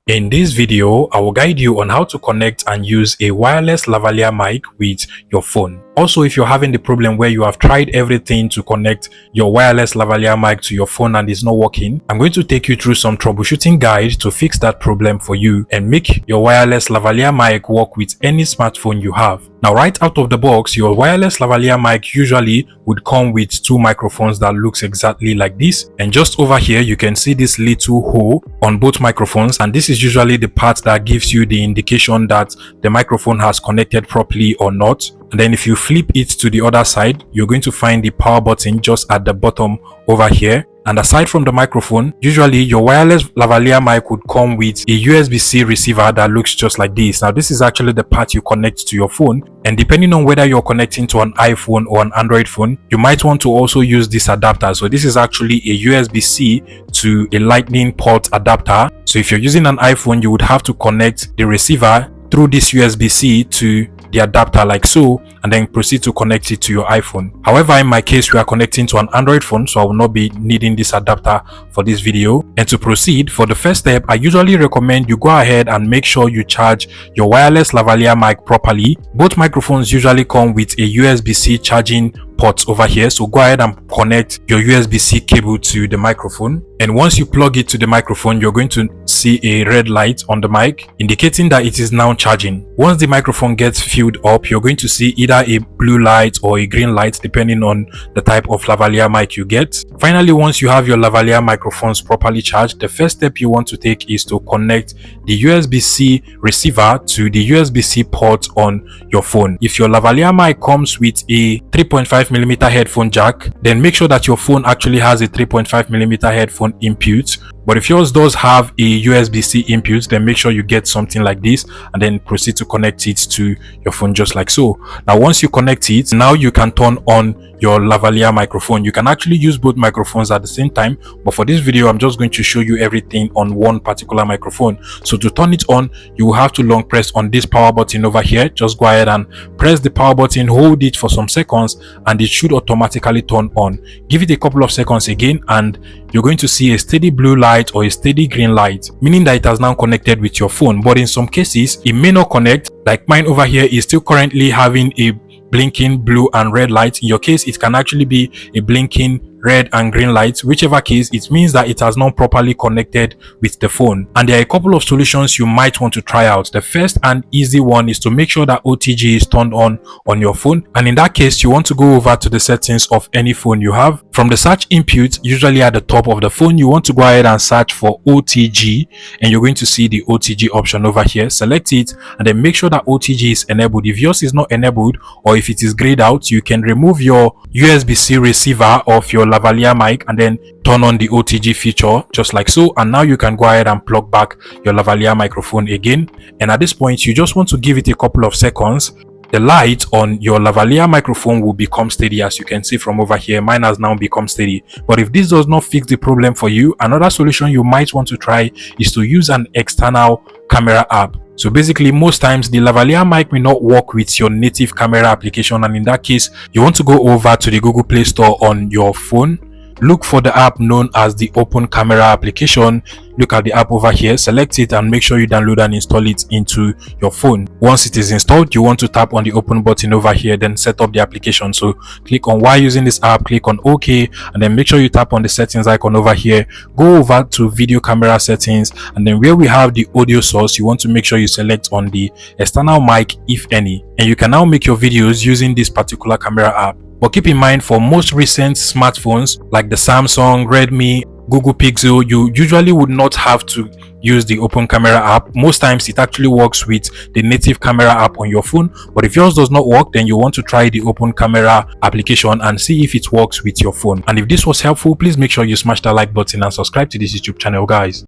In this video, I will guide you on how to connect and use a wireless lavalier mic with your phone. Also, if you're having the problem where you have tried everything to connect your wireless lavalier mic to your phone and it's not working, I'm going to take you through some troubleshooting guide to fix that problem for you and make your wireless lavalier mic work with any smartphone you have. Now, right out of the box, your wireless lavalier mic usually would come with two microphones that looks exactly like this. And just over here, you can see this little hole on both microphones. And this is usually the part that gives you the indication that the microphone has connected properly or not. And then if you flip it to the other side, you're going to find the power button just at the bottom over here. And aside from the microphone, usually your wireless lavalier mic would come with a USB-C receiver that looks just like this. Now, this is actually the part you connect to your phone. And depending on whether you're connecting to an iPhone or an Android phone, you might want to also use this adapter. So this is actually a USB-C to a Lightning port adapter. So if you're using an iPhone, you would have to connect the receiver through this USB-C to the adapter like so, and then proceed to connect it to your iPhone. However, in my case, we are connecting to an Android phone, so I will not be needing this adapter for this video. And to proceed, for the first step, I usually recommend you go ahead and make sure you charge your wireless lavalier mic properly. Both microphones usually come with a USB-C charging ports over here, so go ahead and connect your USB-C cable to the microphone. And once you plug it to the microphone, you're going to see a red light on the mic indicating that it is now charging. Once the microphone gets filled up, you're going to see either a blue light or a green light depending on the type of lavalier mic you get. Finally, once you have your lavalier microphones properly charged, the first step you want to take is to connect the USB-C receiver to the USB-C port on your phone. If your lavalier mic comes with a 3.5mm headphone jack, then make sure that your phone actually has a 3.5mm headphone input. But if yours does have a USB-C input, then make sure you get something like this and then proceed to connect it to your phone just like so. Now, once you connect it, now you can turn on your lavalier microphone. You can actually use both microphones at the same time, but for this video, I'm just going to show you everything on one particular microphone. So to turn it on, you will have to long press on this power button over here. Just go ahead and press the power button, hold it for some seconds, and it should automatically turn on. Give it a couple of seconds again, and you're going to see a steady blue light or a steady green light, meaning that it has now connected with your phone. But in some cases, it may not connect. Like mine over here is still currently having a blinking blue and red light. In your case, it can actually be a blinking red and green lights. Whichever case, it means that it has not properly connected with the phone. And there are a couple of solutions you might want to try out. The first and easy one is to make sure that OTG is turned on your phone. And in that case, you want to go over to the settings of any phone you have. From the search input, usually at the top of the phone, you want to go ahead and search for OTG, and you're going to see the OTG option over here. Select it and then make sure that OTG is enabled. If yours is not enabled, or if it is grayed out, you can remove your USB-C receiver of your lavalier mic and then turn on the OTG feature just like so. And now you can go ahead and plug back your lavalier microphone again. And at this point, you just want to give it a couple of seconds. The light on your lavalier microphone will become steady. As you can see from over here, mine has now become steady. But if this does not fix the problem for you, another solution you might want to try is to use an external camera app. So basically, most times the lavalier mic may not work with your native camera application, and in that case, you want to go over to the Google Play Store on your phone. Look for the app known as the Open Camera application. Look at the app over here, select it, and make sure you download and install it into your phone. Once it is installed, you want to tap on the open button over here, then set up the application. So click on why using this app, click on OK, and then make sure you tap on the settings icon over here. Go over to video camera settings, and then where we have the audio source, you want to make sure you select on the external mic if any, and you can now make your videos using this particular camera app. But keep in mind, for most recent smartphones like the Samsung, Redmi, Google Pixel, you usually would not have to use the open camera app. Most times it actually works with the native camera app on your phone. But if yours does not work, then you want to try the open camera application and see if it works with your phone. And if this was helpful, please make sure you smash that like button and subscribe to this YouTube channel, guys.